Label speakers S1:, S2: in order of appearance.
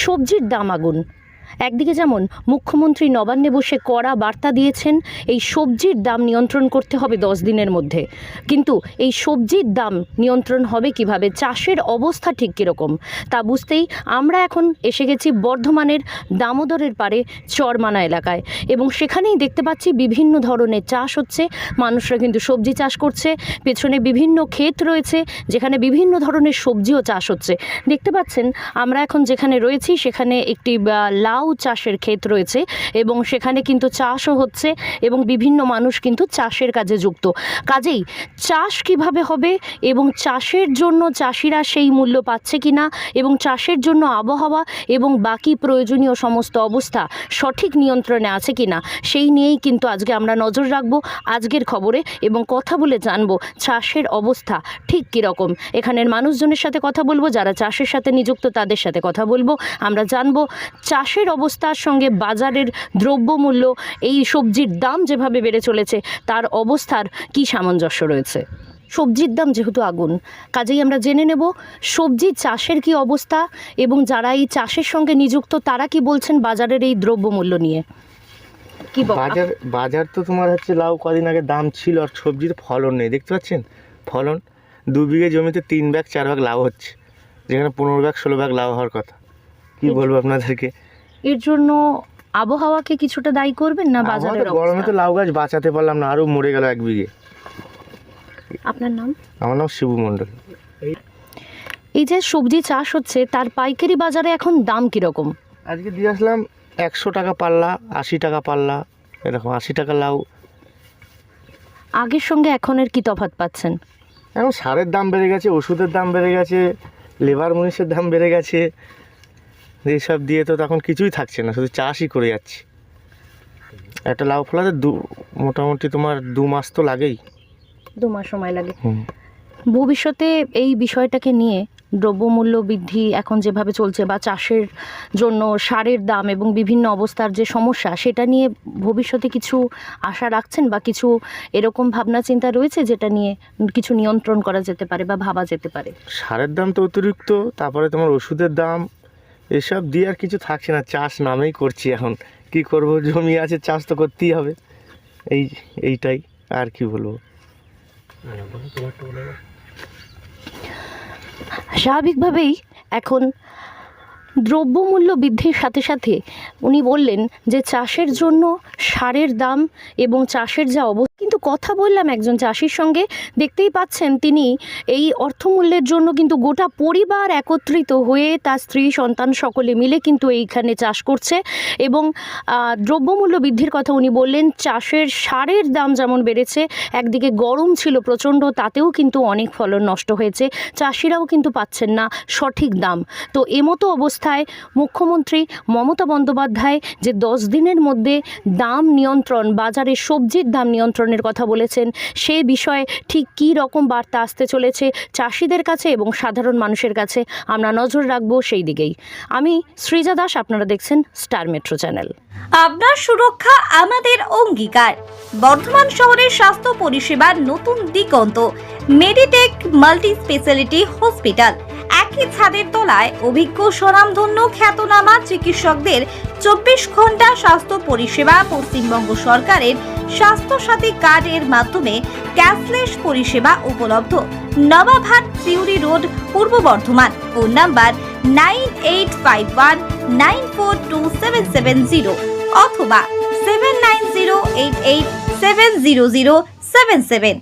S1: সবজির দাম আগুন। একদিকে যেমন মুখ্যমন্ত্রী নবান্নে বসে কড়া বার্তা দিয়েছেন এই সবজির দাম নিয়ন্ত্রণ করতে হবে 10 দিনের মধ্যে, কিন্তু এই সবজির দাম নিয়ন্ত্রণ হবে কিভাবে, চাষের অবস্থা ঠিক কীরকম তা বুঝতেই আমরা এখন এসে গেছি বর্ধমানের দামোদরের পাড়ে চরমানা এলাকায়, এবং সেখানেই দেখতে পাচ্ছি বিভিন্ন ধরনের চাষ হচ্ছে। মানুষরা কিন্তু সবজি চাষ করছে, পেছনে বিভিন্ন ক্ষেত রয়েছে যেখানে বিভিন্ন ধরনের সবজিও চাষ হচ্ছে। দেখতে পাচ্ছেন আমরা এখন যেখানে রয়েছি সেখানে একটি লাউ চাষের ক্ষেত রয়েছে এবং সেখানে কিন্তু চাষও হচ্ছে এবং বিভিন্ন মানুষ কিন্তু চাষের কাজে যুক্ত। কাজেই চাষ কিভাবে হবে এবং চাষের জন্য চাষিরা সেই মূল্য পাচ্ছে কিনা এবং চাষের জন্য আবহাওয়া এবং বাকি প্রয়োজনীয় সমস্ত অবস্থা সঠিক নিয়ন্ত্রণে আছে কিনা সেই নিয়েই কিন্তু আজকে আমরা নজর রাখবো আজকের খবরে এবং কথা বলে জানবো চাষের অবস্থা ঠিক কীরকম। এখানের মানুষজনের সাথে কথা বলবো, যারা চাষের সাথে নিযুক্ত তাদের সাথে কথা বলবো। আমরা জানবো চাষের অবস্থার সঙ্গে বাজারের দ্রব্যমূল্য, এই সবজির দাম যেভাবে বেড়ে চলেছে তার অবস্থার কী সামঞ্জস্য রয়েছে। সবজির দাম যেহেতু আগুন, কাজেই আমরা জেনে নেব সবজি চাষের কি অবস্থা এবং যারা এই চাষের সঙ্গে নিযুক্ত তারা কি বলছেন বাজারের এই দ্রব্যমূল্য নিয়ে। কি
S2: বাজার তো তোমার হচ্ছে লাউ কদিন আগে দাম ছিল আর সবজির ফলন নেই, দেখতে পাচ্ছেন ফলন 2 বিঘে জমিতে 3 ভাগ 4 ভাগ লাউ হচ্ছে, যেখানে 15 ভাগ 16 ভাগ লাউ হওয়ার কথা। কি বলবো আপনাদেরকে,
S1: এর জন্য আবহাওয়াকে কিছুটা দায়ী করবেন না? বাজারের
S2: গরমে তো লাউ গাছ বাঁচাতে পারলাম না, আরও মরে গেল 1 বিঘে।
S1: আপনার নাম?
S2: আমার নাম শিবু মণ্ডল।
S1: এই যে সবজি চাষ হচ্ছে তার পাইকারি বাজারে এখন দাম কীরকম?
S2: আজকে দিয়ে আসলাম 100 টাকা পাল্লা, 80 টাকা পাল্লা, এরকম 80 টাকা লাউ।
S1: আগের সঙ্গে এখনের কি তফাৎ পাচ্ছেন?
S2: এখন সারের দাম বেড়ে গেছে, ওষুধের দাম বেড়ে গেছে, লেবার মুনিশের দাম বেড়ে গেছে, এইসব দিয়ে তো তখন কিছুই থাকছে না, শুধু চাষই করে যাচ্ছি। একটা লাউ ফলাতে মোটামুটি তোমার 2 মাস তো লাগেই,
S1: 2 মাস সময় লাগে। ভবিষ্যতে এই বিষয়টাকে নিয়ে দ্রব্যমূল্য বৃদ্ধি এখন যেভাবে চলছে বা চাষের জন্য সারের দাম এবং বিভিন্ন অবস্থার যে সমস্যা সেটা নিয়ে ভবিষ্যতে কিছু আশা রাখছেন বা কিছু এরকম ভাবনা চিন্তা রয়েছে যেটা নিয়ে কিছু নিয়ন্ত্রণ করা যেতে পারে বা ভাবা যেতে পারে?
S2: সারের দাম তো অতিরিক্ত, তারপরে তোমার ওষুধের দাম, এসব দিয়ে আর কিছু থাকছে না। চাষ নামেই করছি, এখন কি করব, জমি আছে, চাষ তো করতেই হবে। এইটাই আর কি বলবো।
S1: স্বাভাবিকভাবেই এখন দ্রব্যমূল্য বৃদ্ধির সাথে সাথে উনি বললেন যে চাষের জন্য সারের দাম এবং চাষের যা অবস্থা, কিন্তু কথা বললাম একজন চাষির সঙ্গে, দেখতেই পাচ্ছেন তিনি এই অর্থমূল্যের জন্য কিন্তু গোটা পরিবার একত্রিত হয়ে তার স্ত্রী সন্তান সকলে মিলে কিন্তু এইখানে চাষ করছে এবং দ্রব্যমূল্য বৃদ্ধির কথা উনি বললেন। চাষের সারের দাম যেমন বেড়েছে, একদিকে গরম ছিল প্রচণ্ড, তাতেও কিন্তু অনেক ফলন নষ্ট হয়েছে, চাষিরাও কিন্তু পাচ্ছেন না সঠিক দাম। তো এমতো অবস্থায় মুখ্যমন্ত্রী মমতা বন্দ্যোপাধ্যায় যে 10 দিনের মধ্যে দাম নিয়ন্ত্রণ, বাজারে সবজির দাম নিয়ন্ত্রণের কথা বলেছেন, সে বিষয়ে ঠিক কী রকম বার্তা আসতে চলেছে চাষিদের কাছে এবং সাধারণ মানুষের কাছে আমরা নজর রাখবো সেই দিকেই। আমি সৃজা দাস, আপনারা দেখছেন স্টার মেট্রো চ্যানেল।
S3: আপনার সুরক্ষা আমাদের অঙ্গীকার। বর্ধমান শহরের স্বাস্থ্য পরিষেবার নতুন দিগন্ত মেডিটেক মাল্টি স্পেশালিটি হসপিটাল। একই ছাদের তলায় অভিজ্ঞ স্বনামধন্য খ্যাতনামা চিকিৎসকদের 24 ঘন্টা স্বাস্থ্য পরিষেবা। পশ্চিমবঙ্গ সরকারের স্বাস্থ্যসাথী কার্ডের মাধ্যমে ক্যাশলেস পরিষেবা উপলব্ধ। নবাবহাট সিউড়ি রোড, পূর্ব বর্ধমান। ফোন নাম্বার 9854942770 অথবা 7908870077।